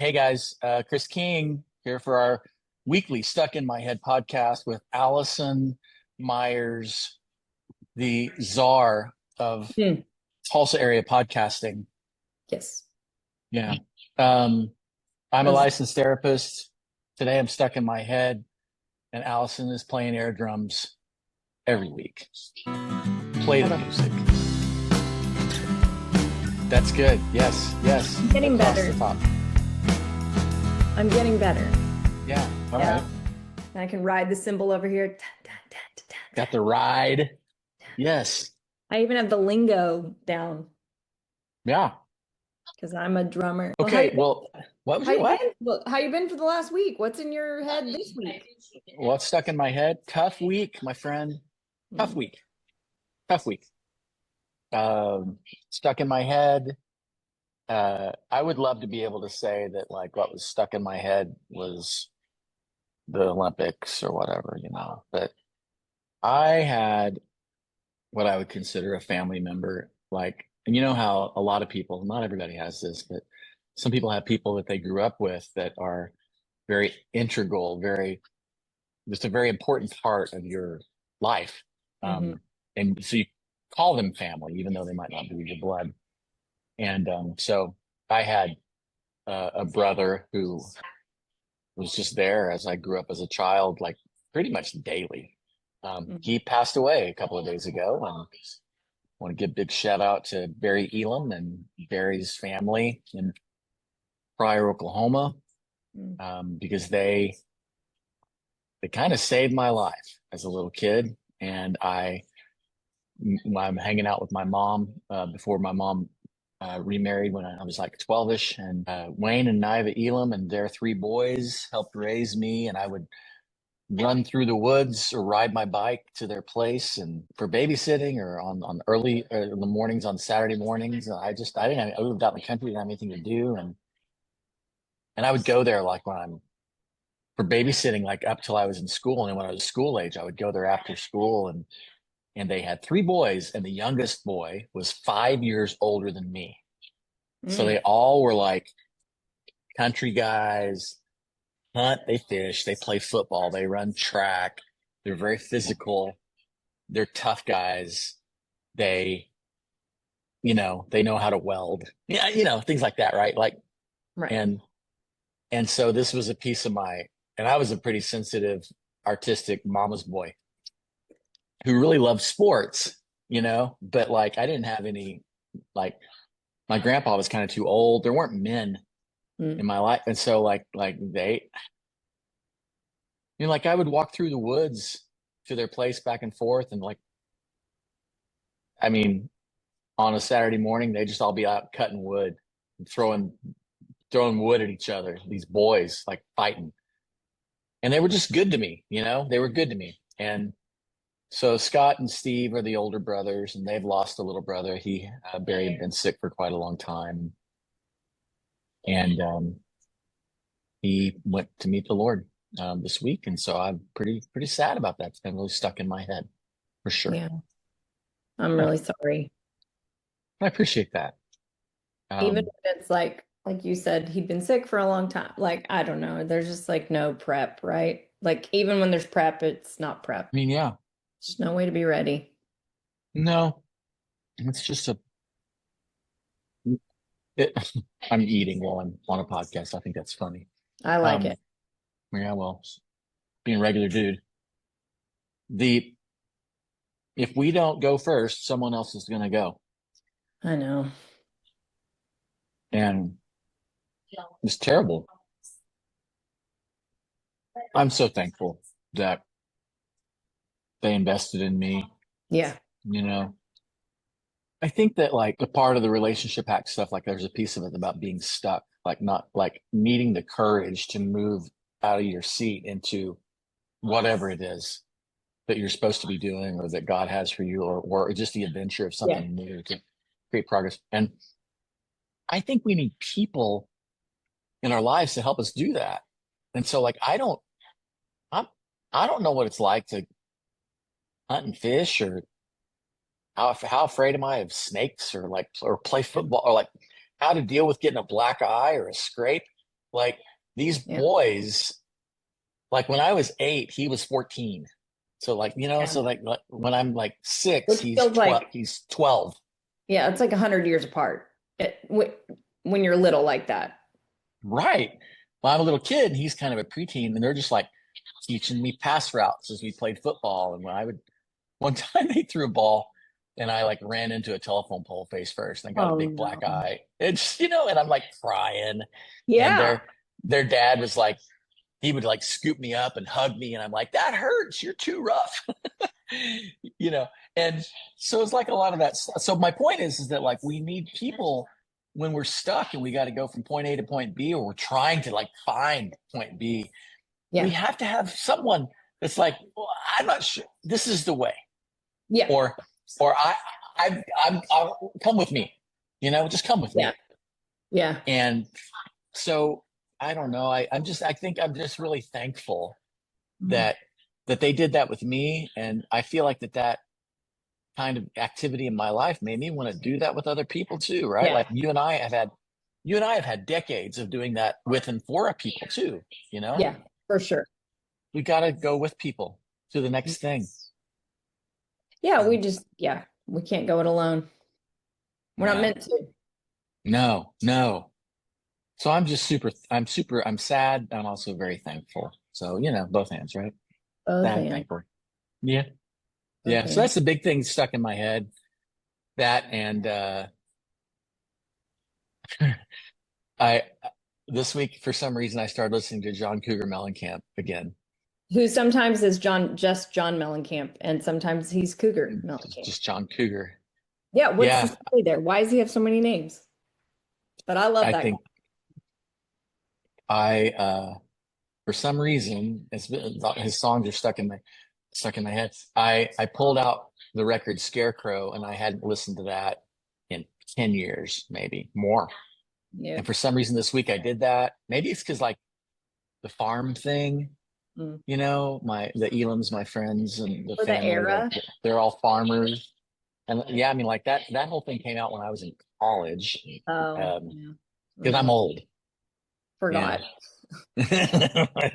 Hey guys, Chris King here for our weekly Stuck in My Head podcast with Allison Myers, the czar of Hmm. Tulsa area podcasting. Yes. Yeah. Um, I'm a Those, licensed therapist. Today I'm stuck in my head, and Allison is playing air drums every week. Play the hold on. music. That's good. Yes, yes. I'm getting Across the better. top. I'm getting better. Yeah. All Yeah. right. And I can ride the cymbal over here. Dun, dun, dun, dun, dun, Got dun. the ride. Yes. I even have the lingo down Yeah. because I'm a drummer. Well, Okay. Well, what was how your you what? been? Well, how you been for the last week? What's in your head this week? What's stuck in my head? Tough week, my friend. Tough Hmm. week. Tough week. Stuck in my head. I would love to be able to say that like what was stuck in my head was the Olympics or whatever, But I had what I would consider a family member, like, and you know how a lot of people, not everybody has this, but some people have people that they grew up with that are very integral, just a very important part of your life. Hmm. And so you call them family, even though they might not be your blood. And so I had a brother who was just there as I grew up as a child, like pretty much daily. Hmm. He passed away a couple of days ago, and I want to give a big shout out to Barry Elam and Barry's family in Pryor, Oklahoma, because they kind of saved my life as a little kid. And I'm hanging out with my mom before my mom remarried when I was like 12ish. And Wayne and Niva Elam and their three boys helped raise me. And I would run through the woods or ride my bike to their place and for babysitting or on early in the mornings on Saturday mornings. I lived out in the country, didn't have anything to do. And I would go there like when I'm for babysitting, like up till I was in school. And then when I was school age, I would go there after school and they had three boys, and the youngest boy was 5 years older than me. So Hmm. they all were like country guys, hunt, they fish, they play football, they run track, they're very physical, they're tough guys. They, they know how to weld. Yeah, things like that, right? Like, Right. and and so this was a piece of and I was a pretty sensitive, artistic mama's boy who really loved sports, but like I didn't have any like my grandpa was kind of too old. There weren't men in Mm. my life. And so like I would walk through the woods to their place back and forth. And like, I mean, on a Saturday morning, they just all be out cutting wood and throwing wood at each other, these boys like fighting. And they were just good to me, they were good to me. And so Scott and Steve are the older brothers, and they've lost a little brother. Barry had been sick for quite a long time. And he went to meet the Lord this week, and so I'm pretty sad about that. It's been really stuck in my head for sure. Yeah. I'm Yeah, really sorry. I appreciate that. Even Um, if it's like you said, he'd been sick for a long time. Like, I don't know. There's just like no prep, right? Like even when there's prep, it's not prep. I mean, yeah, There's no way to be ready. no, it's just it, I'm eating while I'm on a podcast. I think that's funny. I like Um, it. yeah, well, being a regular dude, the if we don't go first, someone else is going to go, I know. and it's terrible. I'm so thankful that they invested in me. Yeah. You know, I think that like the part of the relationship hack stuff, like there's a piece of it about being stuck, like not like needing the courage to move out of your seat into whatever it is that you're supposed to be doing or that God has for you, or just the adventure of Yeah. something new to create progress. And I think we need people in our lives to help us do that. And so like I'm, I don't know what it's like to hunt and fish or how afraid am I of snakes or like or play football or like how to deal with getting a black eye or a scrape. Like these Yeah. boys, like when I was 8, he was 14. So like, Yeah. so like when I'm like 6, Which feels like, he's 12. yeah, it's like 100 years apart. When you're little like that. Right. Well, I'm a little kid and he's kind of a preteen and they're just like teaching me pass routes as we played football. And when I would, one time they threw a ball and I like ran into a telephone pole face first and I got a Oh big no. black eye. It's, and I'm like crying and Yeah. their dad was like, he would like scoop me up and hug me. And I'm like, that hurts. You're too rough. you know, and so it's like a lot of that stuff. So my point is that like we need people when we're stuck and we got to go from point A to point B, or we're trying to like find point B, we Yeah. have to have someone that's like, well, I'm not sure this is the way, Yeah. or, or I'll come with me, just come with Yeah. me. Yeah. And so I don't know. I think I'm just really thankful Mhm. that they did that with me. And I feel like that kind of activity in my life made me want to do that with other people too, right? Yeah. Like you and I have had decades of doing that with and for people too, you know? Yeah. For sure. We got to go with people to the next thing. Yeah, Um, we can't go it alone. We're not no, meant to. no, no. So I'm sad. I'm also very thankful. So, both hands, right? Both Sad, hands. thankful. Yeah. Both Yeah. So hands. that's the big thing stuck in my head. That and I this week for some reason I started listening to John Cougar Mellencamp again. Who sometimes is just John Mellencamp, and sometimes he's Cougar Mellencamp. Just John Cougar. Yeah, what's the Yeah, story there? Why does he have so many names? But I love I that guy. think I for some reason his songs are stuck in my head. I pulled out the record Scarecrow and I hadn't listened to that in 10 years, maybe more. Yeah. And for some reason this week I did that. Maybe it's because like the farm thing, Mm. the Elams, my friends and the For the family, like era. they're all farmers. And yeah, I mean like that whole thing came out when I was in college. Oh, Um, yeah. because I'm Mm. old. Yeah. Forgot.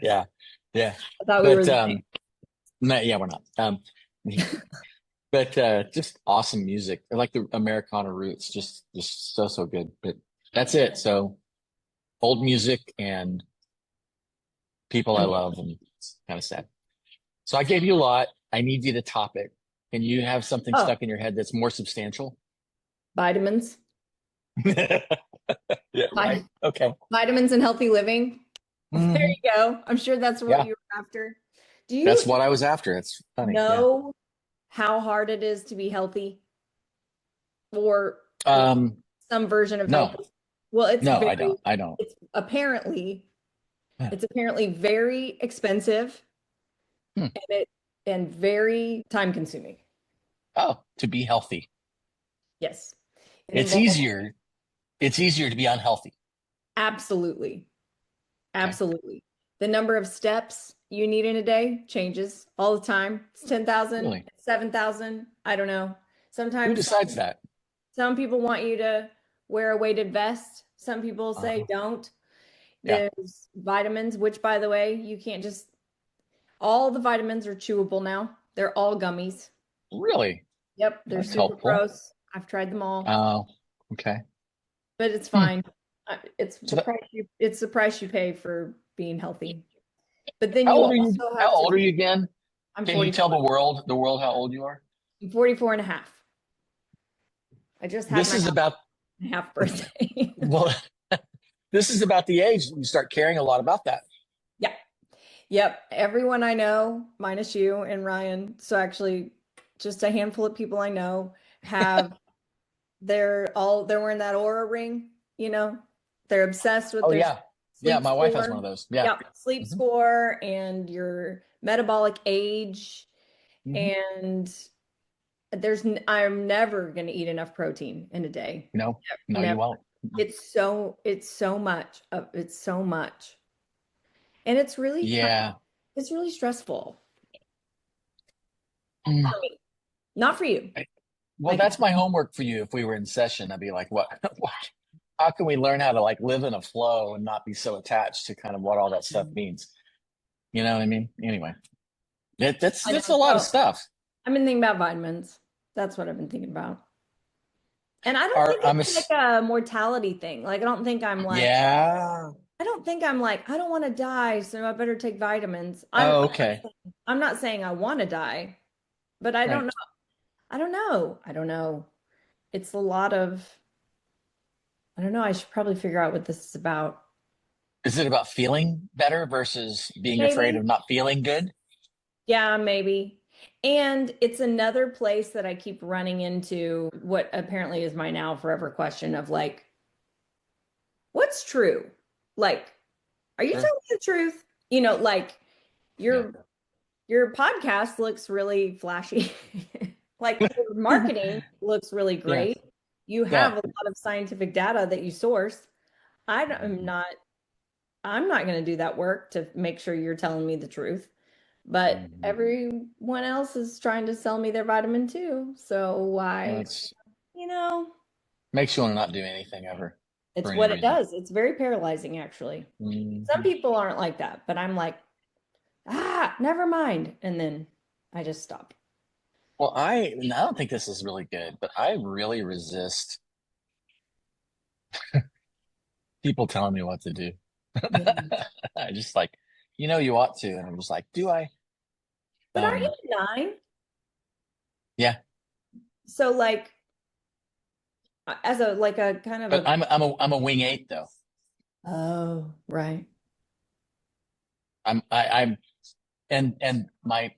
Yeah. Yeah. I thought we were But the same. no, yeah, we're not. But just awesome music. I like the Americana roots, just so good. But that's it. So old music and people I love, and it's kind of sad. So I gave you a lot. I need you to top it. Can you have something Oh, stuck in your head that's more substantial? vitamins. Yeah, right. Vi- Okay. Vitamins and healthy living. There Hmm. you go. I'm sure that's what Yeah, you were after. Do that's you what I was after. It's funny. Yeah. know how hard it is to be healthy or Um, some version of no, healthy? Well, no, I don't. I don't. it's apparently very expensive Hmm. and it and very time consuming. Oh, to be healthy. Yes. It It's involves easier. It's easier to be unhealthy. absolutely, Okay. absolutely. The number of steps you need in a day changes all the time. It's 10,000, Really? 7,000. I don't know. Who Sometimes decides that? some people want you to wear a weighted vest. Some people say Uh-huh. don't. Yeah. There's vitamins, which by the way, you can't just all the vitamins are chewable now. They're all gummies. Really? Yep, they're That's super helpful. gross. I've tried them all, Oh, okay. but it's Hmm. fine. So that, It's the price you pay for being healthy. But then how you old are you? also How have to old are you again? I'm Can you tell 44. the world how old you are? I'm 44 and a half. I just had This my is about, half birthday. well, this is about the age you start caring a lot about that. Yeah. Yep. Everyone I know, minus you and Ryan. So actually just a handful of people I know have they're wearing that aura ring, you know. They're obsessed with Oh their yeah. Yeah, sleep my wife has one score. of those. Yeah. Yep, sleep Hmm. score and your metabolic age. Hmm. And I'm never going to eat enough protein in a day. No, no, you Never. won't. It's so much. It's so much. And it's really Yeah. it's really stressful Mm. for me. Not for you. Well, Like that's my homework for you. If we were in session, I'd be like, what? What? how can we learn how to like live in a flow and not be so attached to kind of what all that stuff Mm. means? You know what I mean? Anyway, I that's know. a lot of So stuff. I've been thinking about vitamins. That's what I've been thinking about. And I don't Are think I'm a it's like a mortality thing. Like, I don't think I'm like, yeah. I don't think I'm like, I don't want to die, so I better take vitamins. Oh, okay. I'm not saying I want to die, but I don't Right. know. I don't know. I don't know. It's a lot of, I don't know. I should probably figure out what this is about. Is it about feeling better versus being afraid Maybe. of not feeling good? Yeah, maybe. And it's another place that I keep running into what apparently is my now forever question of like, what's true? Like, are you Sure. telling me the truth? Like Yeah. your your podcast looks really flashy. Like your marketing looks really Yeah. great. You have Yeah. a lot of scientific data that you source. I'm Mhm. not I'm not going to do that work to make sure you're telling me the truth. But Mhm. everyone else is trying to sell me their vitamin too. So Well, why, it's you know, makes you want to not do anything ever for it's any what it reason. does. It's very paralyzing, actually. Some Mhm. people aren't like that, but I'm like, never mind. And then I just stop. Well, I don't think this is really good, but I really resist people telling me what to do. Yeah. I just like, you ought to, and I'm just like, do I? But aren't Um, you 9? yeah, So like as a like a kind of but a I'm a wing eight though. oh, right. I'm and my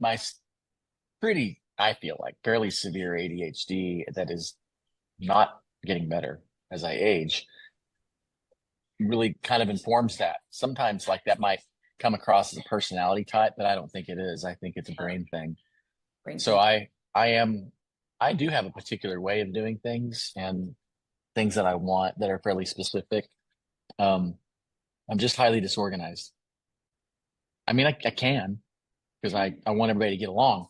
pretty, I feel like fairly severe ADHD that is not getting better as I age really kind of informs that. Sometimes like that might come across as a personality type, but I don't think it is. I think it's a uh, brain thing. Brain So thing. I do have a particular way of doing things and things that I want that are fairly specific. Um, I'm just highly disorganized. I mean, I can because I want everybody to get along.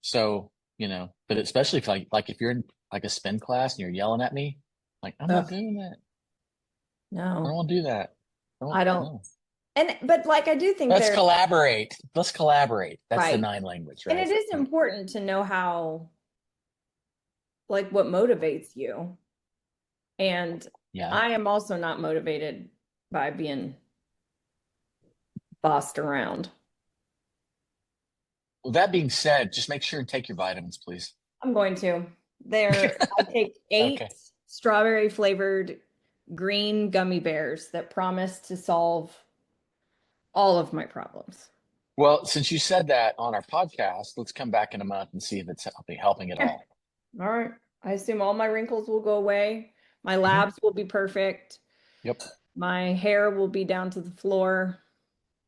So, but especially if like if you're in like a spin class and you're yelling at me, like I'm not Ugh, doing that. I don't no. want to do that. I don't I don't. no. And but like I do think Let's they're collaborate. Let's collaborate. That's the right. nine language, And right? it is important to know how like what motivates you. And Yeah. I am also not motivated by being bossed around. Well, that being said, just make sure and take your vitamins, please. I'm going to. I take Okay. 8 strawberry flavored green gummy bears that promise to solve all of my problems. Well, since you said that on our podcast, let's come back in a month and see if it's helping at Yeah. all. All right. I assume all my wrinkles will go away. My Mhm. labs will be perfect. Yep. My hair will be down to the floor.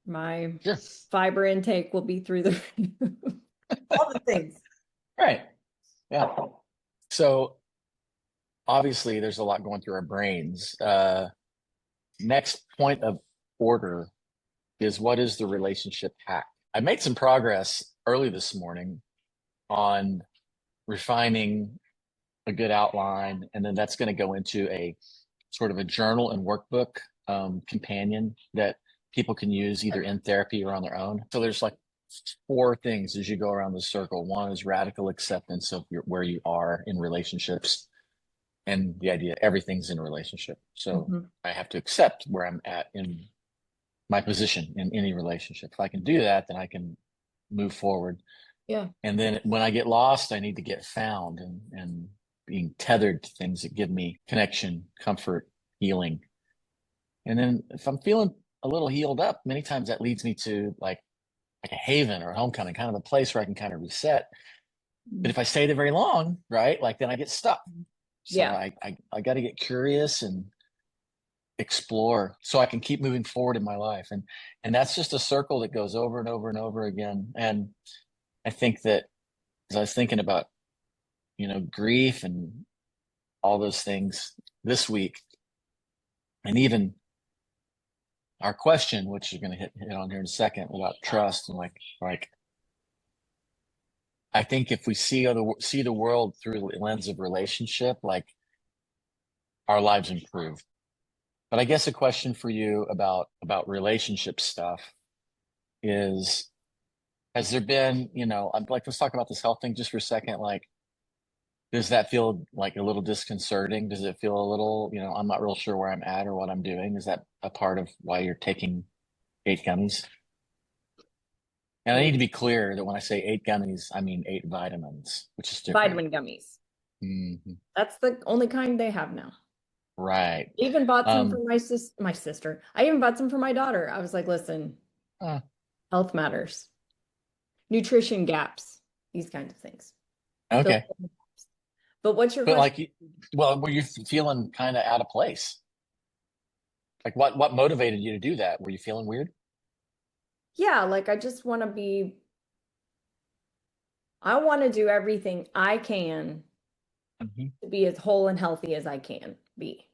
My Sure. fiber intake will be through the all the things. Right. Yeah. So obviously, there's a lot going through our brains. Next point of order is what is the relationship hack? I made some progress early this morning on refining a good outline, and then that's going to go into a sort of a journal and workbook companion that people can use either in therapy or on their own. So there's like 4 things as you go around the circle. One is radical acceptance of where you are in relationships and the idea everything's in a relationship. So Mhm. I have to accept where I'm at in my position in any relationship. If I can do that, then I can move forward. Yeah. And then when I get lost, I need to get found and being tethered to things that give me connection, comfort, healing. And then if I'm feeling a little healed up, many times that leads me to like a haven or a homecoming, kind of a place where I can kind of reset. But if I stay there very long, right, like then I get stuck. So Yeah. I got to get curious and explore so I can keep moving forward in my life. And that's just a circle that goes over and over and over again. And I think that as I was thinking about, grief and all those things this week, and even our question, which you're going to hit on here in a second about trust and like I think if we see the world through the lens of relationship, like our lives improve. But I guess a question for you about relationship stuff is, has there been, I'm like, let's talk about this health thing just for a second. Like, does that feel like a little disconcerting? Does it feel a little, I'm not real sure where I'm at or what I'm doing? Is that a part of why you're taking 8 gummies? And I need to be clear that when I say 8 gummies, I mean 8 vitamins, which is different. Vitamin gummies. Hmm. That's the only kind they have now. Right. I even bought some for Um, my sister. I even bought some for my daughter. I was like, listen, uh, health matters. Nutrition gaps, these kinds of things. Fill okay. in the gaps. But what's your But question? like, well, were you feeling kind of out of place? Like what motivated you to do that? Were you feeling weird? Yeah, like I want to do everything I can Hmm. to be as whole and healthy as I can be.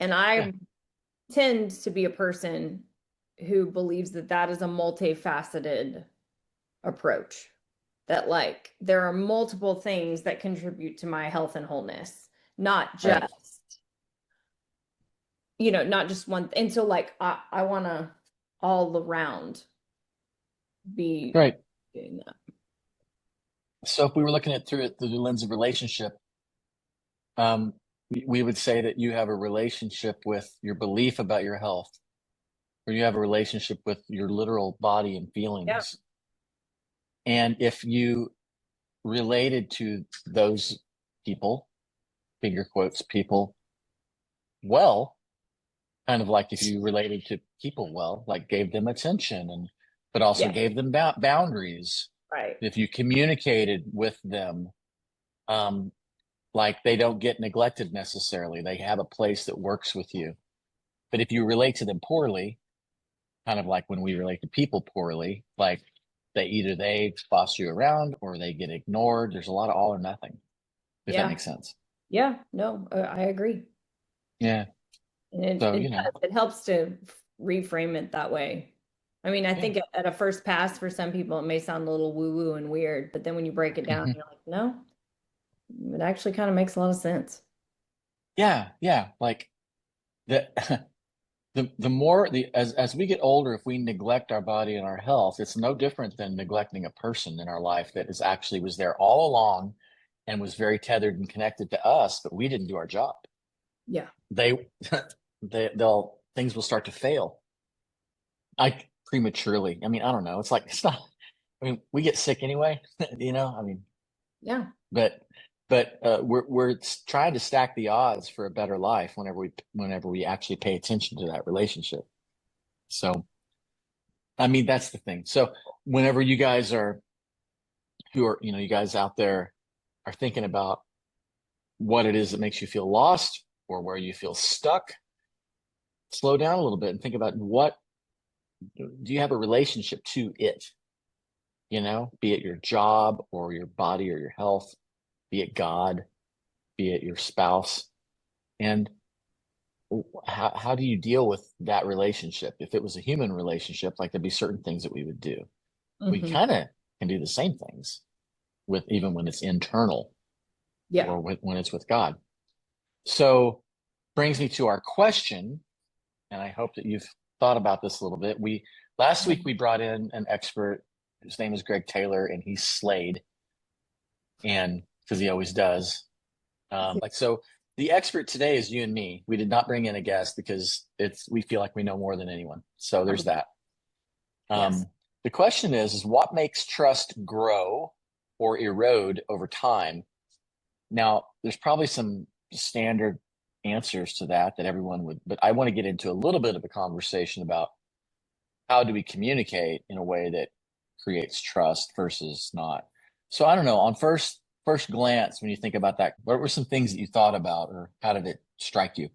And Yeah. I tend to be a person who believes that that is a multifaceted approach. That like there are multiple things that contribute to my health and wholeness, not Right. just, not just one. And so like I want to all around be Right. doing that. So if we were looking at through it through the lens of relationship, we would say that you have a relationship with your belief about your health, or you have a relationship with your literal body and Yeah. feelings. And if you related to those people, finger quotes, people, well, kind of like if you related to people well, like gave them attention but also Yeah. gave them boundaries. Right. If you communicated with them, um, like they don't get neglected necessarily, they have a place that works with you. But if you relate to them poorly, kind of like when we relate to people poorly, like they boss you around or they get ignored. There's a lot of all or nothing, if that Yeah. makes sense. Yeah. No, I agree. Yeah. And it, So, it does. It helps to reframe it that way. I mean, I yeah. think at a first pass for some people, it may sound a little woo-woo and weird, but then when you break it down, Hmm. you're like, no, it actually kind of makes a lot of sense. Yeah. Yeah. Like the, the more as we get older, if we neglect our body and our health, it's no different than neglecting a person in our life that is actually was there all along and was very tethered and connected to us, but we didn't do our job. Yeah. They, they'll things will start to fail. I prematurely. I mean, I don't know. It's like it's not. I mean, we get sick anyway. I mean, Yeah. but we're trying to stack the odds for a better life whenever we actually pay attention to that relationship. So, I mean, that's the thing. So, whenever you guys are who are you guys out there are thinking about what it is that makes you feel lost or where you feel stuck, slow down a little bit and think about what do you have a relationship to it? Be it your job or your body or your health, be it God, be it your spouse. And how do you deal with that relationship? If it was a human relationship, like there'd be certain things that we would do. We Hmm. kind of can do the same things with even when it's internal Yeah. or when it's with God. So brings me to our question, and I hope that you've thought about this a little bit. We last week we brought in an expert. His name is Greg Taylor, and he slayed, and because he always does. Like so, the expert today is you and me. We did not bring in a guest because we feel like we know more than anyone. So there's that. Yes. Um, the question is what makes trust grow or erode over time? Now, there's probably some standard answers to that everyone would, but I want to get into a little bit of a conversation about how do we communicate in a way that creates trust versus not. So I don't know, on first glance, when you think about that, what were some things that you thought about or how did it strike you?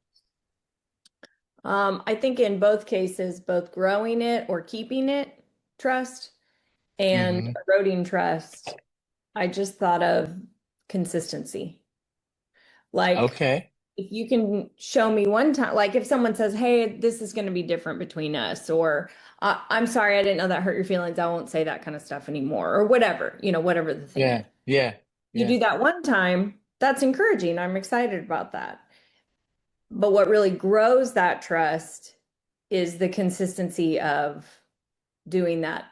I think in both cases, both growing it or keeping it trust and Hmm. eroding trust, I just thought of consistency. Like Okay. if you can show me one time, like if someone says, "Hey, this is going to be different between us," or "I'm sorry, I didn't know that hurt your feelings. I won't say that kind of stuff anymore," or whatever, whatever the thing is. Yeah. Yeah. You Yeah. do that one time, that's encouraging. I'm excited about that. But what really grows that trust is the consistency of doing that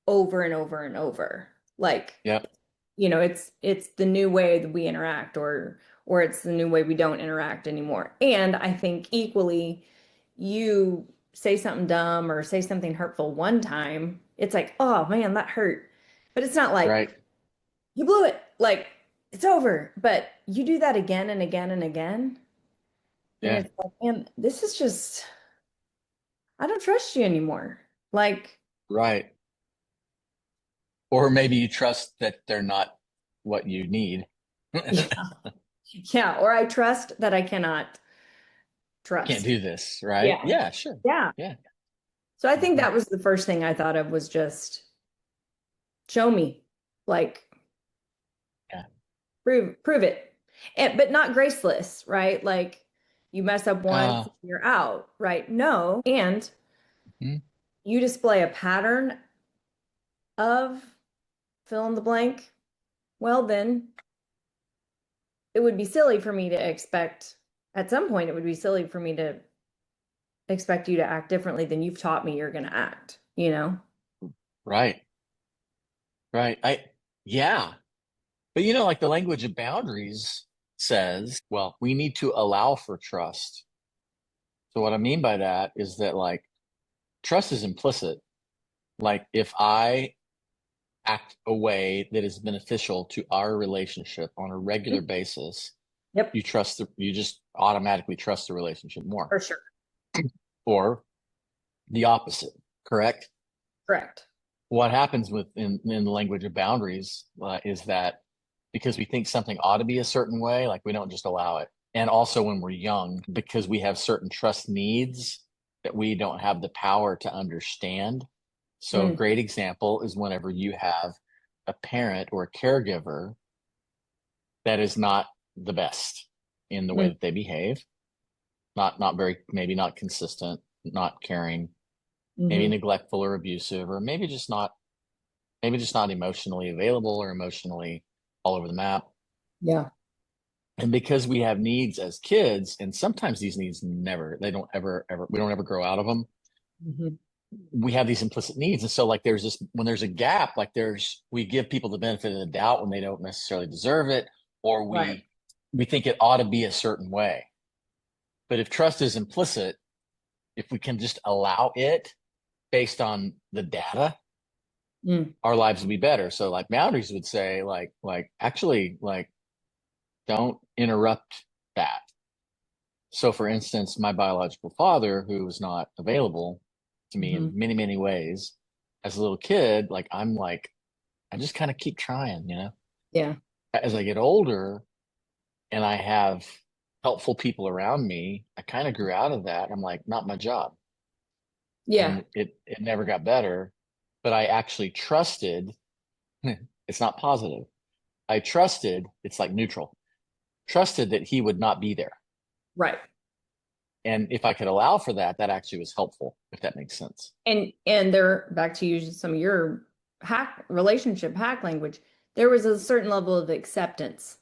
over and over and over. Like, Yep. it's the new way that we interact, or it's the new way we don't interact anymore. And I think equally, you say something dumb or say something hurtful one time, it's like, oh man, that hurt. But it's not like Right. you blew it, like it's over. But you do that again and again and again, and Yeah. it's like, man, this is just, I don't trust you anymore. Like, Right. Or maybe you trust that they're not what you need. yeah, yeah, or I trust that I cannot Can't trust. do this, right? Yeah. Yeah, sure. Yeah. Yeah. So I think Hmm. that was the first thing I thought of, was just show me, like, Yeah. prove it. But not graceless, right? Like you mess up once, Uh, you're out, right? No. And mhm. you display a pattern of fill in the blank, well, then it would be silly for me to expect, at some point, it would be silly for me to expect you to act differently than you've taught me you're going to act, you know? Right. Right. Yeah. But like the language of boundaries says, well, we need to allow for trust. So what I mean by that is that like trust is implicit. Like if I act a way that is beneficial to our relationship on a regular basis, Yep, you just automatically trust the relationship more. for sure. Or the opposite, correct? Correct. What happens in the language of boundaries is that because we think something ought to be a certain way, like we don't just allow it. And also when we're young, because we have certain trust needs that we don't have the power to understand. So a Mm, great example is whenever you have a parent or a caregiver that is not the best in the way mm, that they behave, not very, maybe not consistent, not caring, maybe hmm. neglectful or abusive, or maybe just not emotionally available or emotionally all over the map. Yeah. And because we have needs as kids, and sometimes these needs they don't ever, we don't ever grow out of them. Hmm. We have these implicit needs. And so like there's this, when there's a gap, like we give people the benefit of the doubt when they don't necessarily deserve it, or Right. we think it ought to be a certain way. But if trust is implicit, if we can just allow it based on the data, Mm, our lives would be better. So like boundaries would say actually like don't interrupt that. So for instance, my biological father, who was not available to me hmm. in many, many ways, as a little kid, I just kind of keep trying, Yeah. As I get older and I have helpful people around me, I kind of grew out of that. I'm like, not my job. Yeah. And it never got better, but I actually trusted, it's not positive. I trusted, it's like neutral, trusted that he would not be there. Right. And if I could allow for that, that actually was helpful, if that makes sense. And they're back to use some of your relationship hack language. There was a certain level of acceptance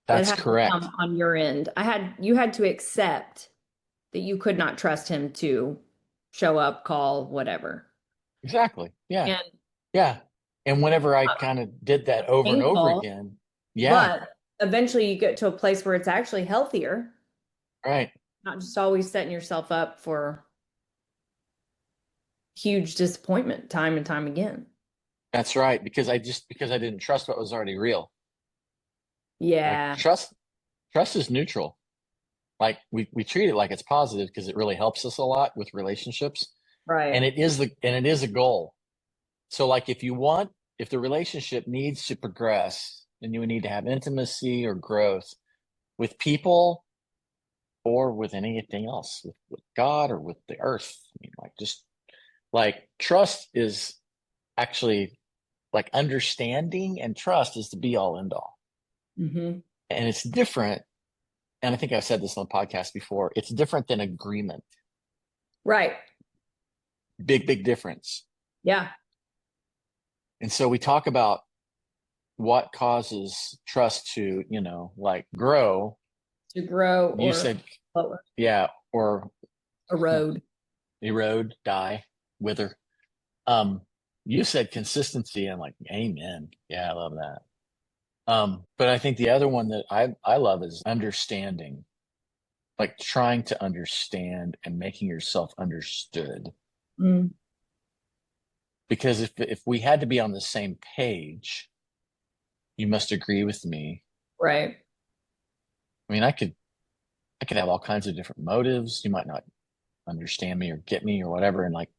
that That's had to correct. come on your end. You had to accept that you could not trust him to show up, call, whatever. Exactly. Yeah. And Yeah. And whenever I uh, kind of did that over and over painful, again, yeah, but eventually you get to a place where it's actually healthier, right. not just always setting yourself up for huge disappointment time and time again. That's right. Because I didn't trust what was already real. Like Yeah, trust is neutral. Like we treat it like it's positive because it really helps us a lot with relationships. And right. it is a goal. So like if the relationship needs to progress, then you would need to have intimacy or growth with people or with anything else, with God or with the earth. I mean, like just like trust is actually like understanding and trust is the be all end all. Hmm. And it's different. And I think I've said this on the podcast before. It's different than agreement. Right. Big, big difference. Yeah. And so we talk about what causes trust to, like grow. To grow You or said yeah, or erode. erode, die, wither. Um, you said consistency. I'm like, amen. Yeah, I love that. But I think the other one that I love is understanding, like trying to understand and making yourself understood. Mm, Because if we had to be on the same page, you must agree with me. right. I mean, I could have all kinds of different motives. You might not understand me or get me or whatever. And like,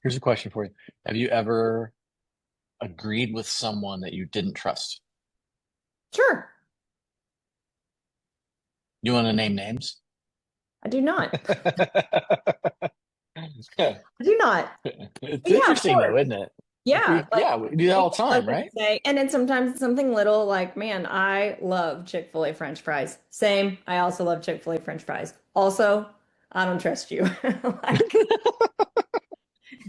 here's a question for you. Have you ever agreed with someone that you didn't trust? Sure. You want to name names? I do not. I do not. It's But yeah, of interesting though, course. isn't it? Like Yeah, like we do that all the I time, would right? say, and then sometimes it's something little like, man, I love Chick-fil-A French fries. Same. I also love Chick-fil-A French fries. Also, I don't trust you. Like, We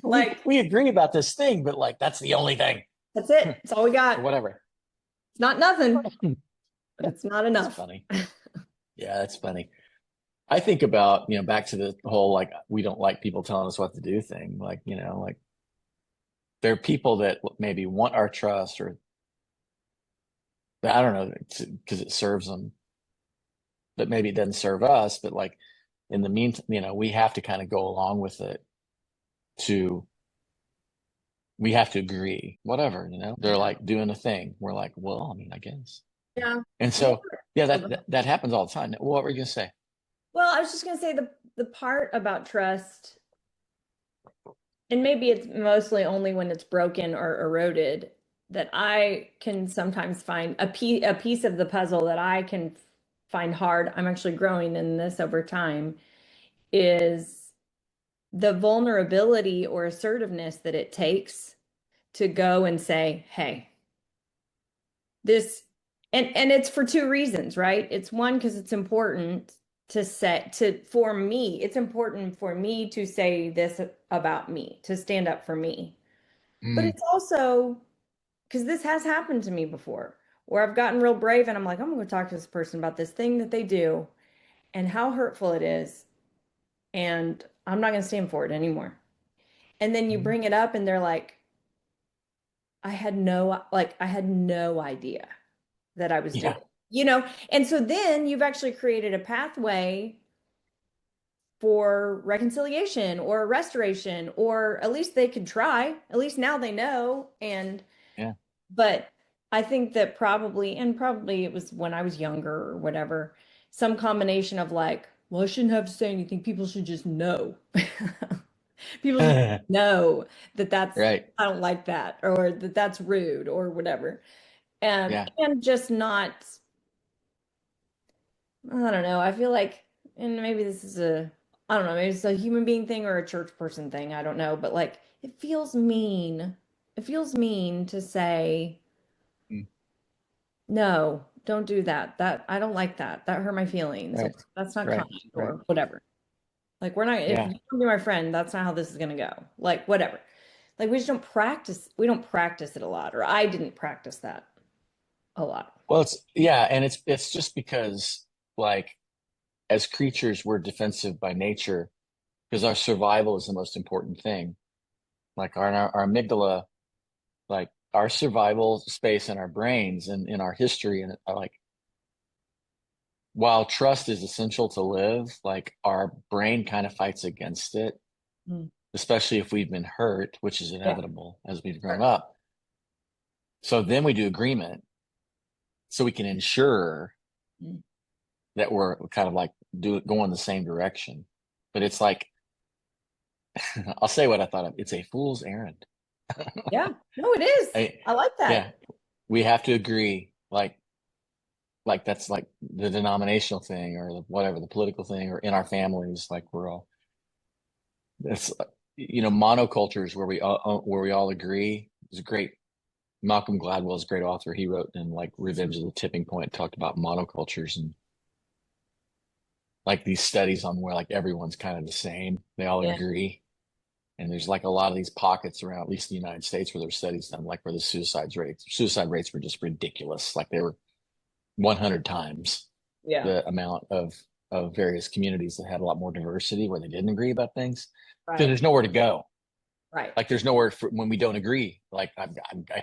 like we agree about this thing, but like that's the only thing that's it. It's all we got. or whatever. It's not nothing, but it's not That's enough. funny. Yeah, that's funny. I think about, back to the whole like we don't like people telling us what to do thing. Like, like there are people that maybe want our trust or I don't know, because it serves them, but maybe it doesn't serve us. But like in the meantime, we have to kind of go along with it to we have to agree, whatever, they're Yeah. like doing a thing. We're like, well, I mean, I guess. Yeah. And Yeah. so, yeah, that happens all the time. What were you gonna say? Well, I was just gonna say the part about trust, and maybe it's mostly only when it's broken or eroded, that I can sometimes find a piece of the puzzle that I can find hard. I'm actually growing in this over time, is the vulnerability or assertiveness that it takes to go and say, hey, this, and it's for two reasons, right? It's one, because it's important to set to for me, it's important for me to say this about me, to stand up for me. But Mm, it's also because this has happened to me before, where I've gotten real brave and I'm like, I'm gonna go talk to this person about this thing that they do and how hurtful it is, and I'm not gonna stand for it anymore. And then you mm. bring it up and they're like, I had no idea that I was doing, Yeah. and so then you've actually created a pathway for reconciliation or restoration, or at least they could try. At least now they know. Yeah. But I think that probably it was when I was younger or whatever, some combination of like, well, I shouldn't have to say anything. People should just know. People should know that Right. I don't like that, or that that's rude or whatever. Yeah. And just not, I don't know. I feel like, and maybe this is I don't know, maybe it's a human being thing or a church person thing. I don't know. But like, it feels mean. It feels mean to say, Mm. no, don't do that. I don't like that. That hurt my feelings, or Right. that's not kind, Right. Right. or whatever. Like, we're not, if Yeah. you don't be my friend, that's not how this is going to go. Like, whatever. Like, we don't practice it a lot, or I didn't practice that a lot. Well, and it's just because like as creatures, we're defensive by nature because our survival is the most important thing. Like our amygdala, like our survival space in our brains and in our history, and like while trust is essential to live, like our brain kind of fights against it, Mm. especially if we've been hurt, which is Yeah. inevitable as we've grown Sure. up. So then we do agreement so we can ensure Mm. that we're kind of like going the same direction. But it's like I'll say what I thought of. It's a fool's errand. Yeah. No, it is. I, I like yeah, that. we have to agree. Like that's like the denominational thing or whatever, the political thing, or in our families. Like we're all it's monocultures where we all agree is great. Malcolm Gladwell is a great author. He wrote in like Revenge of the Tipping Point, talked about monocultures and like these studies on where like everyone's kind of the same. They all Yeah. agree. And there's like a lot of these pockets around, at least the United States, where there's studies done, like where the suicide rates were just ridiculous. Like they were 100 times Yeah. the amount of of various communities that had a lot more diversity where they didn't agree about things. So Right. there's nowhere to go. Right. Like there's nowhere for when we don't agree. Like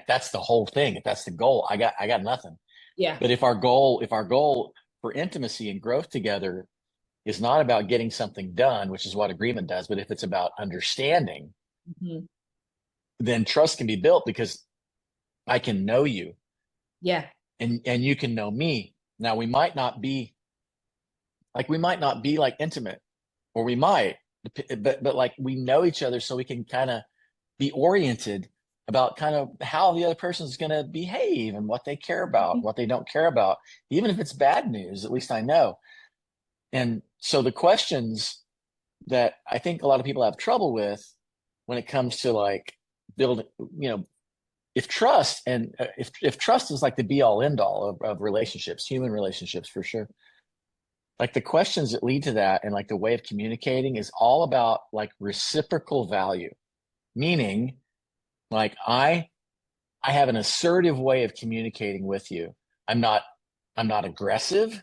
that's the whole thing. If that's the goal, I got nothing. Yeah. But if our goal for intimacy and growth together is not about getting something done, which is what agreement does, but if it's about understanding, Hmm. then trust can be built because I can know you Yeah. and you can know me. Now we might not be like intimate, or we might, but like we know each other, so we can kind of be oriented about kind of how the other person is going to behave and what they care about, what they don't care about. Even if it's bad news, at least I know. And so the questions that I think a lot of people have trouble with when it comes to like building, if trust and if trust is like the be all end all of relationships, human relationships for sure, like the questions that lead to that and like the way of communicating is all about like reciprocal value, meaning like I have an assertive way of communicating with you. I'm not I'm not aggressive,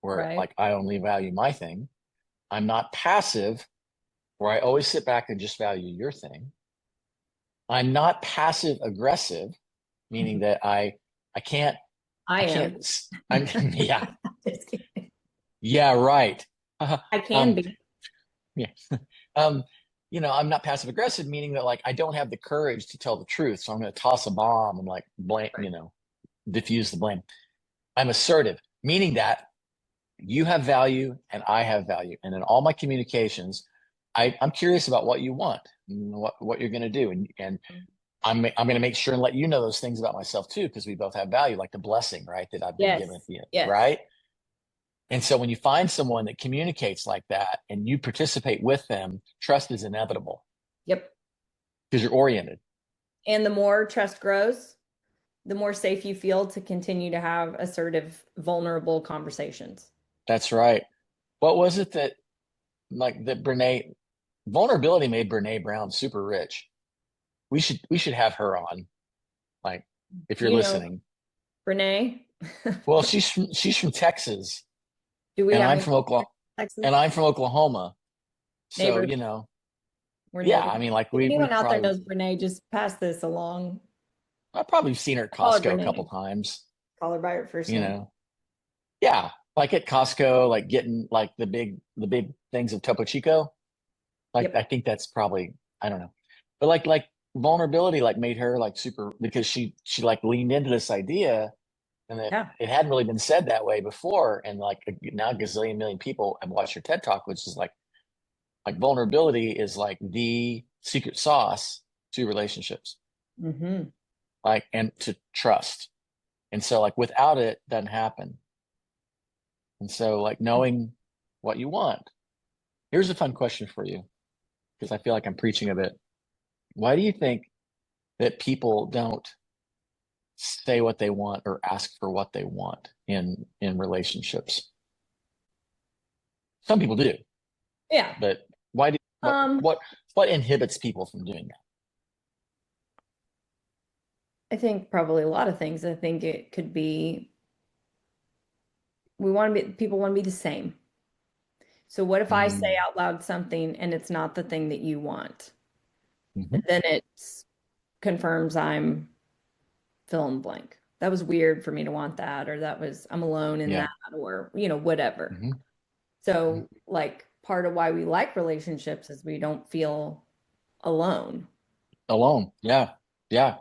where Right. like I only value my thing. I'm not passive, where I always sit back and just value your thing. I'm not passive aggressive, meaning that I can't I I am. can't I'm yeah, Just kidding. yeah, right. I can Um be. yeah. Um I'm not passive aggressive, meaning that like I don't have the courage to tell the truth. So I'm going to toss a bomb and like blame, Right. diffuse the blame. I'm assertive, meaning that you have value and I have value. And in all my communications, I'm curious about what you want, and what you're going to do. And I'm going to make sure and let you know those things about myself too, because we both have value, like the blessing, right? That I've been given Yes. at the end, Yes. right? And so when you find someone that communicates like that and you participate with them, trust is inevitable Yep. because you're oriented. And the more trust grows, the more safe you feel to continue to have assertive, vulnerable conversations. That's right. What was it that like that Brene vulnerability made Brene Brown super rich? We should have her on. Like, if you're You know, listening. Renee, Well, she's from Texas, do we and have I'm any from Oklahoma, Texas and I'm from Oklahoma. So, neighbors? We're yeah, neighbors. I mean, like If we anyone out there probably knows Renee, just pass this along. I've probably seen her at Call her Costco a couple Renee. times, Call her by her first you name. know. Yeah, like at Costco, like getting like the big things of Topo Chico. Like I Yep. think that's probably I don't know. But like vulnerability like made her like super because she like leaned into this idea and that Yeah. it hadn't really been said that way before. And like now a gazillion million people have watched your TED talk, which is like vulnerability is like the secret sauce to relationships, Hmm. like and to trust. And so like without it, doesn't happen. And so like knowing what you want. Here's a fun question for you, because I feel like I'm preaching a bit. Why do you think that people don't say what they want or ask for what they want in relationships? Some people do, Yeah. but why do what Um, what what inhibits people from doing that? I think probably a lot of things. I think it could be we want to be people want to be the same. So what if I say Mm, out loud something and it's not the thing that you want? mhm. Then it confirms I'm fill in the blank. That was weird for me to want that, or that was I'm alone in Yeah. that, or whatever. Hmm. So like part of why we like relationships is we don't feel alone. Alone. Yeah. Yeah.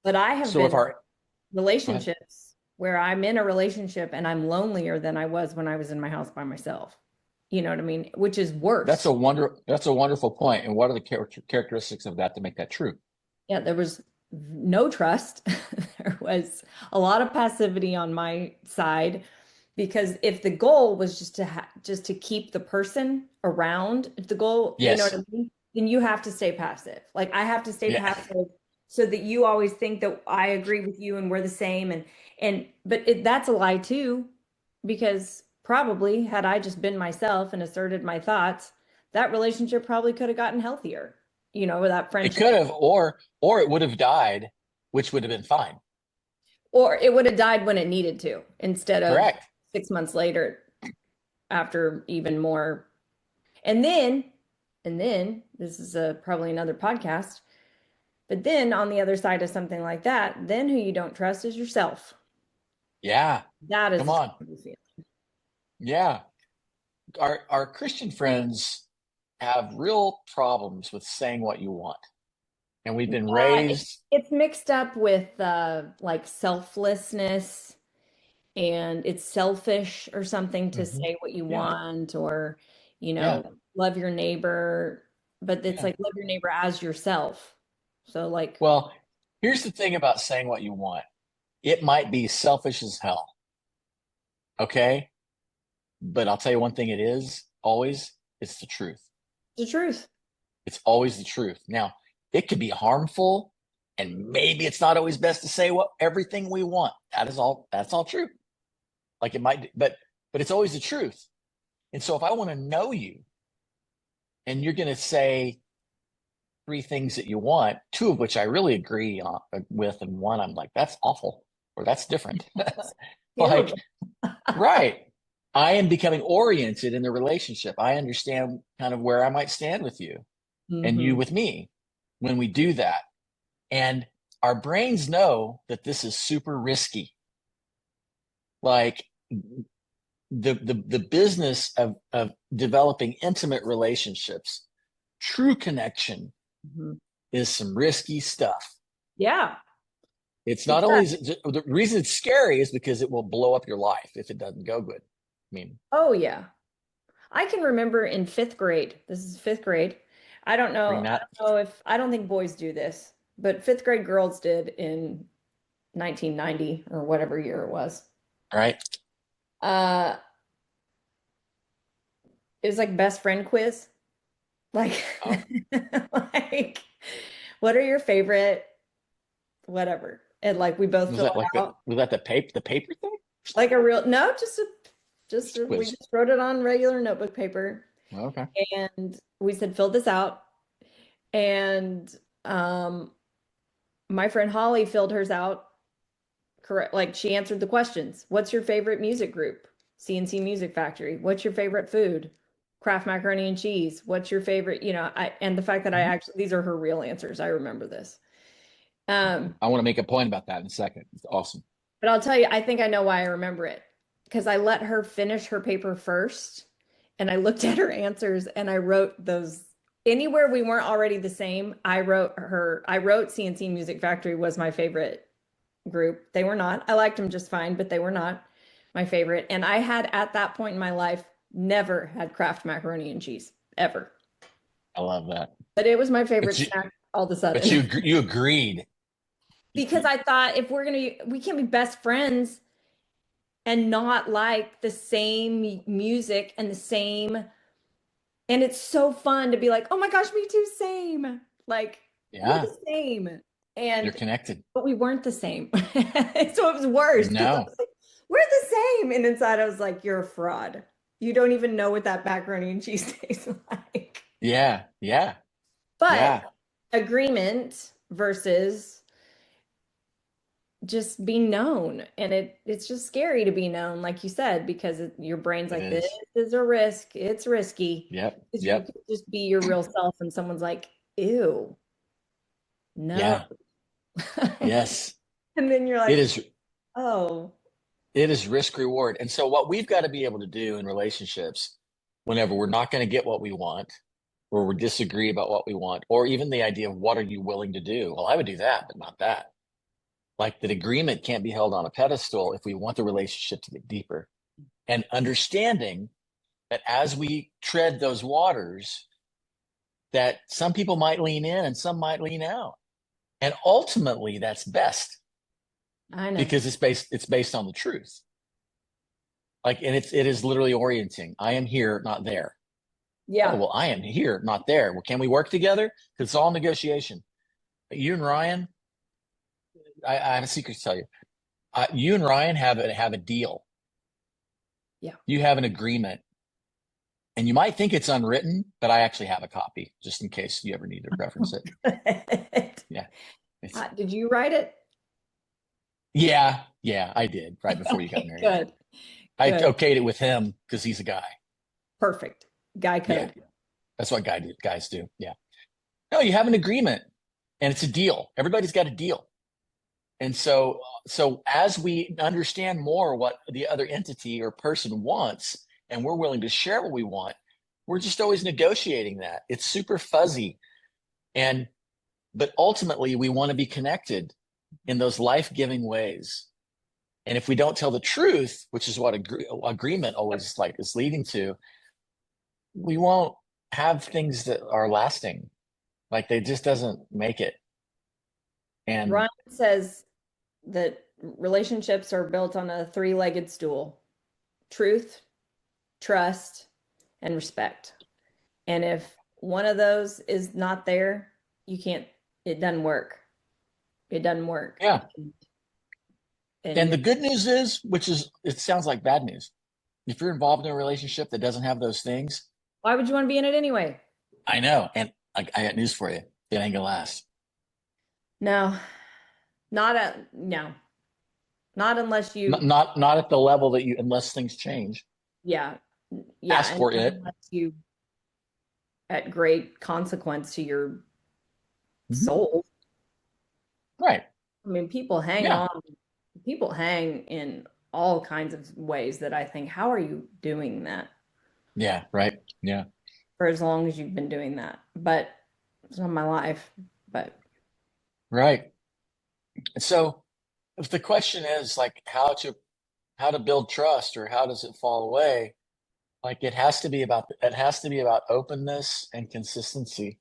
But I have So been if in our Go ahead. relationships where I'm in a relationship and I'm lonelier than I was when I was in my house by myself. You know what I mean? Which is worse. That's a wonderful point. And what are the characteristics of that to make that true? Yeah, there was no trust. There was a lot of passivity on my side because if the goal was just to keep the person around, if the goal, you know what Yes. I mean, then you have to stay passive. Like I have to stay Yeah. passive so that you always think that I agree with you and we're the same and but that's a lie too because probably had I just been myself and asserted my thoughts, that relationship probably could have gotten healthier, with that It friendship. could have, or it would have died, which would have been fine. Or it would have died when it needed to instead of Correct. 6 months later. after even more. And then, this is probably another podcast, but then on the other side of something like that, then who you don't trust is yourself. Yeah. That is Come a on. terrible feeling. Yeah. Our Christian friends have real problems with saying what you want. And we've been Yeah, raised, it's mixed up with like selflessness, and it's selfish or something to Mhm. say what you Yeah, want, or, yeah, love your neighbor, but it's yeah. like love your neighbor as yourself. So like, Well, here's the thing about saying what you want. It might be selfish as hell, okay? But I'll tell you one thing it is always, it's the truth. the truth. It's always the truth. Now, it could be harmful, and maybe it's not always best to say what everything we want. That's all true. Like it might, but it's always the truth. And so if I want to know you and you're going to say three things that you want, two of which I really agree with, and one I'm like, that's awful or that's different. Like, Terrible. right. I am becoming oriented in the relationship. I understand kind of where I might stand with you and you Hmm. with me when we do that. And our brains know that this is super risky. Like the business of developing intimate relationships, true connection Hmm. is some risky stuff. Yeah. It's not Yeah. only the reason it's scary is because it will blow up your life if it doesn't go good. I mean, Oh yeah. I can remember in fifth grade. This is fifth grade. I don't bring know. I that, don't know if I don't think boys do this, but fifth grade girls did in 1990 or whatever year it was. right? Uh, it was like best friend quiz. Like, Oh, like, what are your favorite whatever? And like we both was fill that it like out. the paper thing? Like a real no, Just a we quiz. just wrote it on regular notebook paper, Okay. and we said fill this out. And my friend Holly filled hers out correct. Like she answered the questions. What's your favorite music group? CNC Music Factory. What's your favorite food? Kraft macaroni and cheese. What's your favorite? And the fact that I Mhm. actually these are her real answers. I remember this. Um, I want to make a point about that in a second. It's awesome. but I'll tell you, I think I know why I remember it. Because I let her finish her paper first, and I looked at her answers, and I wrote those anywhere we weren't already the same. I wrote CNC Music Factory was my favorite group. They were not. I liked them just fine, but they were not my favorite. And I had at that point in my life never had Kraft macaroni and cheese ever. I love that. But it was my But favorite you, snack all of a but sudden. you agreed. Because I thought if we can't be best friends and not like the same music and the same. And it's so fun to be like, oh my gosh, me too, same. Like, we're Yeah, the same. you're And connected. but we weren't the same. So it was worse because I No. was like, we're the same. And inside I was like, you're a fraud. You don't even know what that macaroni and cheese tastes like. Yeah, yeah, But yeah. agreement versus just being known. And it's just scary to be known, like you said, because your brain's It like, this is. is a risk. It's risky. Yep, Because you yep. could just be your real self and someone's like, ew, no. Yeah. Yes. And then you're It like, is oh, it is risk reward. And so what we've got to be able to do in relationships whenever we're not going to get what we want or we disagree about what we want or even the idea of what are you willing to do? Well, I would do that, but not that. Like that agreement can't be held on a pedestal if we want the relationship to get deeper. And understanding that as we tread those waters, that some people might lean in and some might lean out. And ultimately that's best I know. because it's based on the truth. Like, and it is literally orienting. I am here, not there. Oh, Yeah. well, I am here, not there. Well, can we work together? Because it's all negotiation. You and Ryan, I have a secret to tell you. You and Ryan have a deal. Yeah. You have an agreement, and you might think it's unwritten, but I actually have a copy just in case you ever need to reference it. Yeah, it's Did you write it? yeah, yeah. I did right before you got Okay, married. good. I Good. okayed it with him because he's a guy. Perfect. Guy Yeah, code. that's what guys do. Yeah. No, you have an agreement and it's a deal. Everybody's got a deal. And so as we understand more what the other entity or person wants, and we're willing to share what we want, we're just always negotiating that. It's super fuzzy. And but ultimately we want to be connected in those life-giving ways. And if we don't tell the truth, which is what agreement Yep. always like is leading to, we won't have things that are lasting. Like they just doesn't make it. And Ryan says that relationships are built on a three-legged stool: truth, trust, and respect. And if one of those is not there, you can't, it doesn't work. It doesn't work. yeah. And And the good news is, which is, it sounds like bad news. If you're involved in a relationship that doesn't have those things, why would you want to be in it anyway? I know. And I got news for you. It ain't gonna last. No, no, not unless Not, you, not, not at the level that you, unless things change. yeah, yeah, Ask and for it. unless you at great consequence to your Mhm. soul. Right. I mean, Yeah. people hang in all kinds of ways that I think, how are you doing that Yeah. Right. Yeah. for as long as you've been doing that? But it's not my life. But Right. So if the question is like how to build trust or how does it fall away, like it has to be about openness and consistency.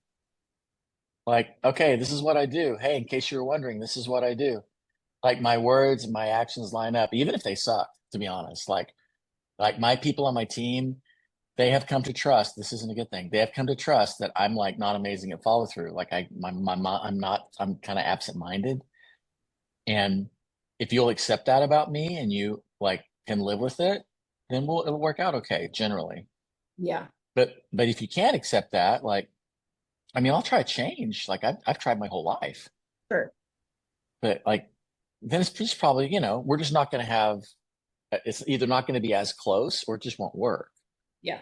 Like, okay, this is what I do. Hey, in case you were wondering, this is what I do. Like my words and my actions line up, even if they suck, to be honest. Like my people on my team, they have come to trust. This isn't a good thing. They have come to trust that I'm like not amazing at follow through. Like I'm not, I'm kind of absent-minded. And if you'll accept that about me and you like can live with it, then it'll work out okay, generally. yeah, But if you can't accept that, like, I mean, I'll try change. Like I've tried my whole life, sure. but like, then it's just probably, we're just not going to have, it's either not going to be as close or it just won't work. Yeah.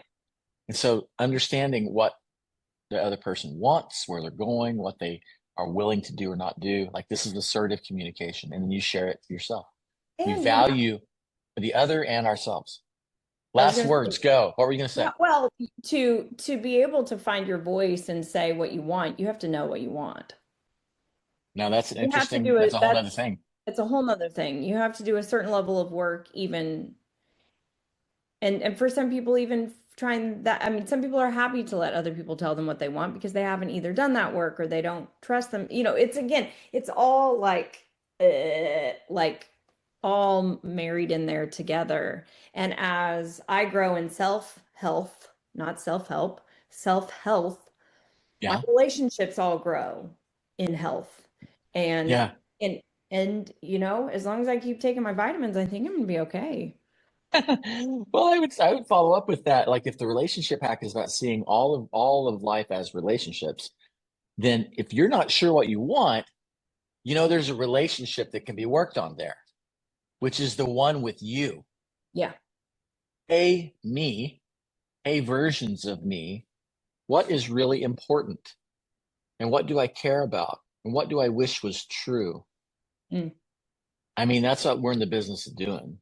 And so understanding what the other person wants, where they're going, what they are willing to do or not do, like this is assertive communication. And then you share it yourself. We And value the other and ourselves. I was Last going to words, say, go. What were you going to yeah, say? well, to be able to find your voice and say what you want, you have to know what you want. Now that's an You have to interesting, do that's it. a whole other thing. It's a whole nother thing. You have to do a certain level of work, even, and for some people, even trying that. I mean, some people are happy to let other people tell them what they want because they haven't either done that work or they don't trust them. It's again, it's all like all married in there together. And as I grow in self-health, not self-help, self-health, my Yeah. relationships all grow in health. And Yeah. and as long as I keep taking my vitamins, I think I'm gonna be okay. Well, I would follow up with that. Like if the relationship hack is about seeing all of life as relationships, then if you're not sure what you want, there's a relationship that can be worked on there, which is the one with you. Yeah. A me, a versions of me. What is really important? And what do I care about? And what do I wish was true? Mm. I mean, that's what we're in the business of doing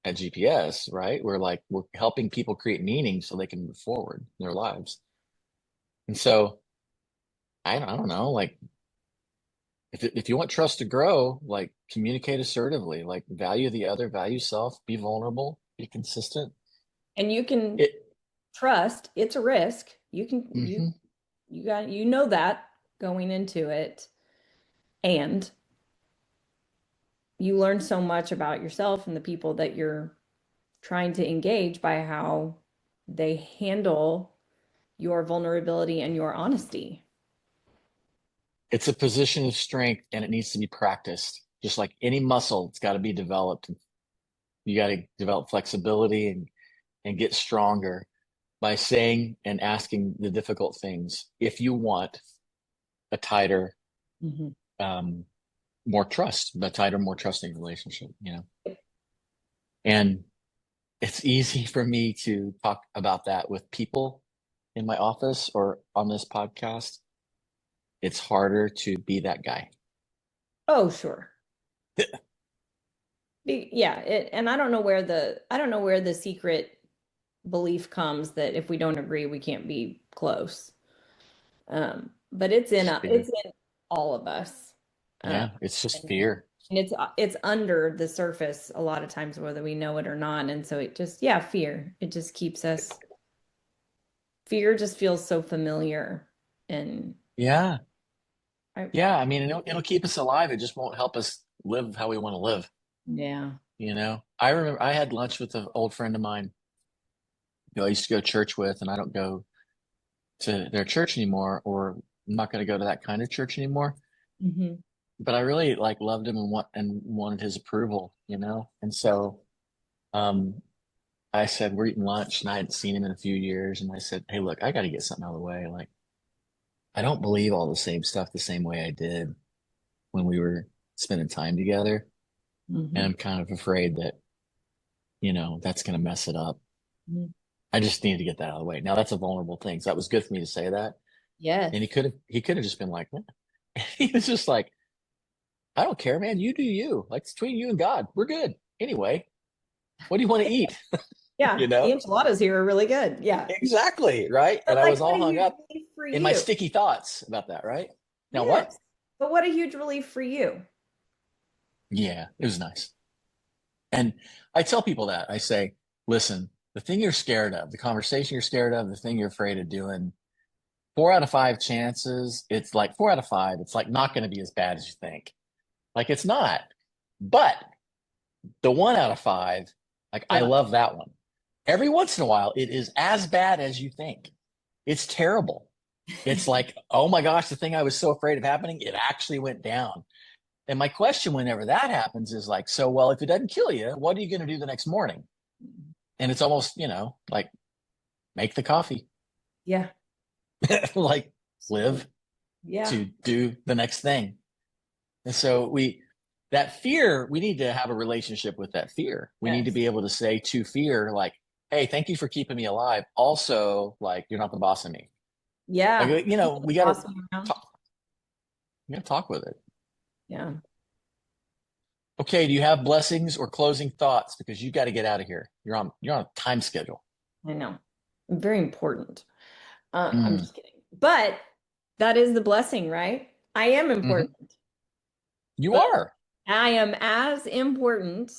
at GPS, right? We're helping people create meaning so they can move forward in their lives. And so I don't know, like if you want trust to grow, like communicate assertively, like value the other, value self, be vulnerable, be consistent. And you can It, trust it's a risk. You can mhm. you know that going into it. And you learn so much about yourself and the people that you're trying to engage by how they handle your vulnerability and your honesty. It's a position of strength and it needs to be practiced. Just like any muscle, it's got to be developed. You got to develop flexibility and get stronger by saying and asking the difficult things if you want a tighter, Mhm. um, more trust, a tighter, more trusting relationship. And it's easy for me to talk about that with people in my office or on this podcast. It's harder to be that guy. Oh, sure. Yeah, and I don't know where the secret belief comes that if we don't agree, we can't be close. But It's it's fear. in all of us. Um, Yeah, it's just and, fear. and it's under the surface a lot of times, whether we know it or not. And so it just, yeah, fear. It just keeps us. Fear just feels so familiar, and Yeah. I, Yeah. I mean, it'll keep us alive. It just won't help us live how we want to live. yeah. I remember I had lunch with an old friend of mine who I used to go to church with, and I don't go to their church anymore, or I'm not going to go to that kind of church anymore. Hmm. But I really like loved him and wanted his approval. And so um I said, we're eating lunch and I hadn't seen him in a few years. And I said, hey, look, I got to get something out of the way. Like, I don't believe all the same stuff the same way I did when we were spending time together. And Hmm. I'm kind of afraid that that's going to mess it up. Hmm. I just need to get that out of the way. Now that's a vulnerable thing. So that was good for me to say that. And Yes. he could have just been like, he was just like, I don't care, man. You do you. Like it's between you and God. We're good. Anyway, what do you want to eat? Yeah. You The know? enchiladas here are really good. Yeah. Exactly. Right. And But I like, was what all a hung huge up relief for in my you. sticky thoughts about that. Right. Now what? Yes. But what a huge relief for you. Yeah, it was nice. And I tell people that I say, listen, the thing you're scared of, the conversation you're scared of, the thing you're afraid of doing, 4 out of 5 chances, it's like 4 out of 5. It's like not going to be as bad as you think. Like it's not. But the 1 out of 5, like I Yeah. love that one. Every once in a while, it is as bad as you think. It's terrible. It's like, oh my gosh, the thing I was so afraid of happening, it actually went down. And my question whenever that happens is like, so, well, if it doesn't kill you, what are you going to do the next morning? And it's almost, like make the coffee, Yeah. like live Yeah. to do the next thing. And so that fear, we need to have a relationship with that fear. We need to Yes. be able to say to fear, like, hey, thank you for keeping me alive. Also, like, you're not the boss of me. Yeah. Like, we got to Awesome around. talk, we got to talk with it. Yeah. Okay. Do you have blessings or closing thoughts? Because you got to get out of here. You're on a time schedule. I know. Very important. I'm Mm. just kidding. But that is the blessing, right? I am Hmm. important, You but are. I am as important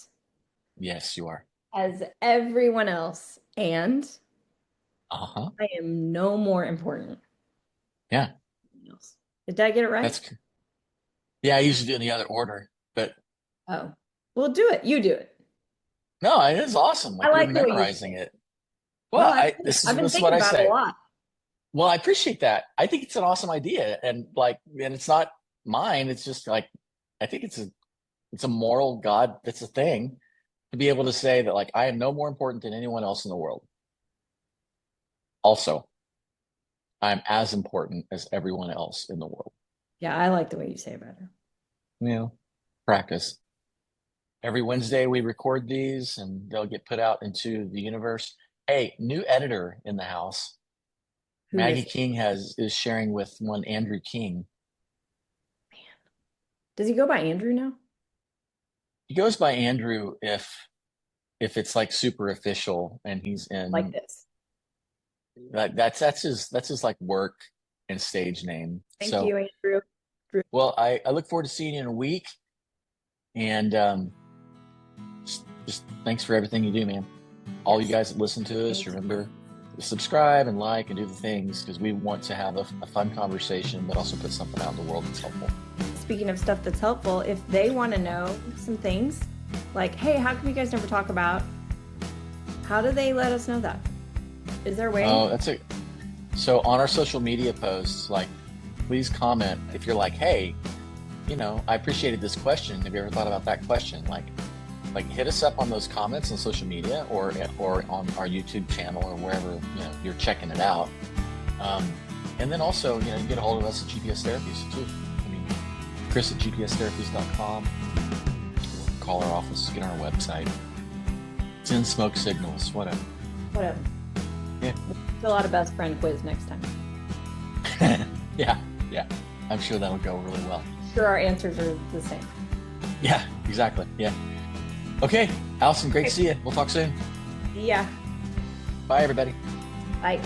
Yes, you are. as everyone else, and Uh-huh. I am no more important Yeah. than anyone else. Did I get it right? That's, yeah, I usually do it in the other order, but Oh, well, do it. You do it. no, it is awesome. I Like you're like the way you say memorizing it. it. Well, Well, this I've is been this is thinking what I about it a say. lot. Well, I appreciate that. I think it's an awesome idea, and it's not mine. It's just like I think it's a moral God. It's a thing to be able to say that like I am no more important than anyone else in the world. Also, I'm as important as everyone else in the world. Yeah, I like the way you say it better. Practice. Every Wednesday we record these, and they'll get put out into the universe. Hey, new editor in the house. Who Maggie is it? King is sharing with one Andrew King. Does he go by Andrew now? He goes by Andrew if it's like super official and he's Like in this. that's his like work and stage name. Thank you, So, Andrew. well, I look forward to seeing you in a week, and just thanks for everything you do, man. All you Yes. guys that listen to us, remember to subscribe and like and do the things because we want to have a fun conversation, but also put something out in the world that's helpful. Speaking of stuff that's helpful, if they want to know some things, like, hey, how come you guys never talk about? How do they let us know that? Is there a way? Oh, so on our social media posts, like, please comment if you're like, hey, I appreciated this question. Have you ever thought about that question? Like hit us up on those comments on social media or on our YouTube channel or wherever you're checking it out. And then also you can get a hold of us at GPS Therapies too. I mean, Chris at gpstherapies.com. Call our office, get on our website. Send smoke signals, whatever. Whatever. Yeah. Fill out a best friend quiz next time. Yeah. I'm sure that'll go really well. Sure, our answers are the same. Yeah, exactly. Yeah. Okay, Alison, great to see you. We'll talk soon. Yeah. Bye, everybody. Bye.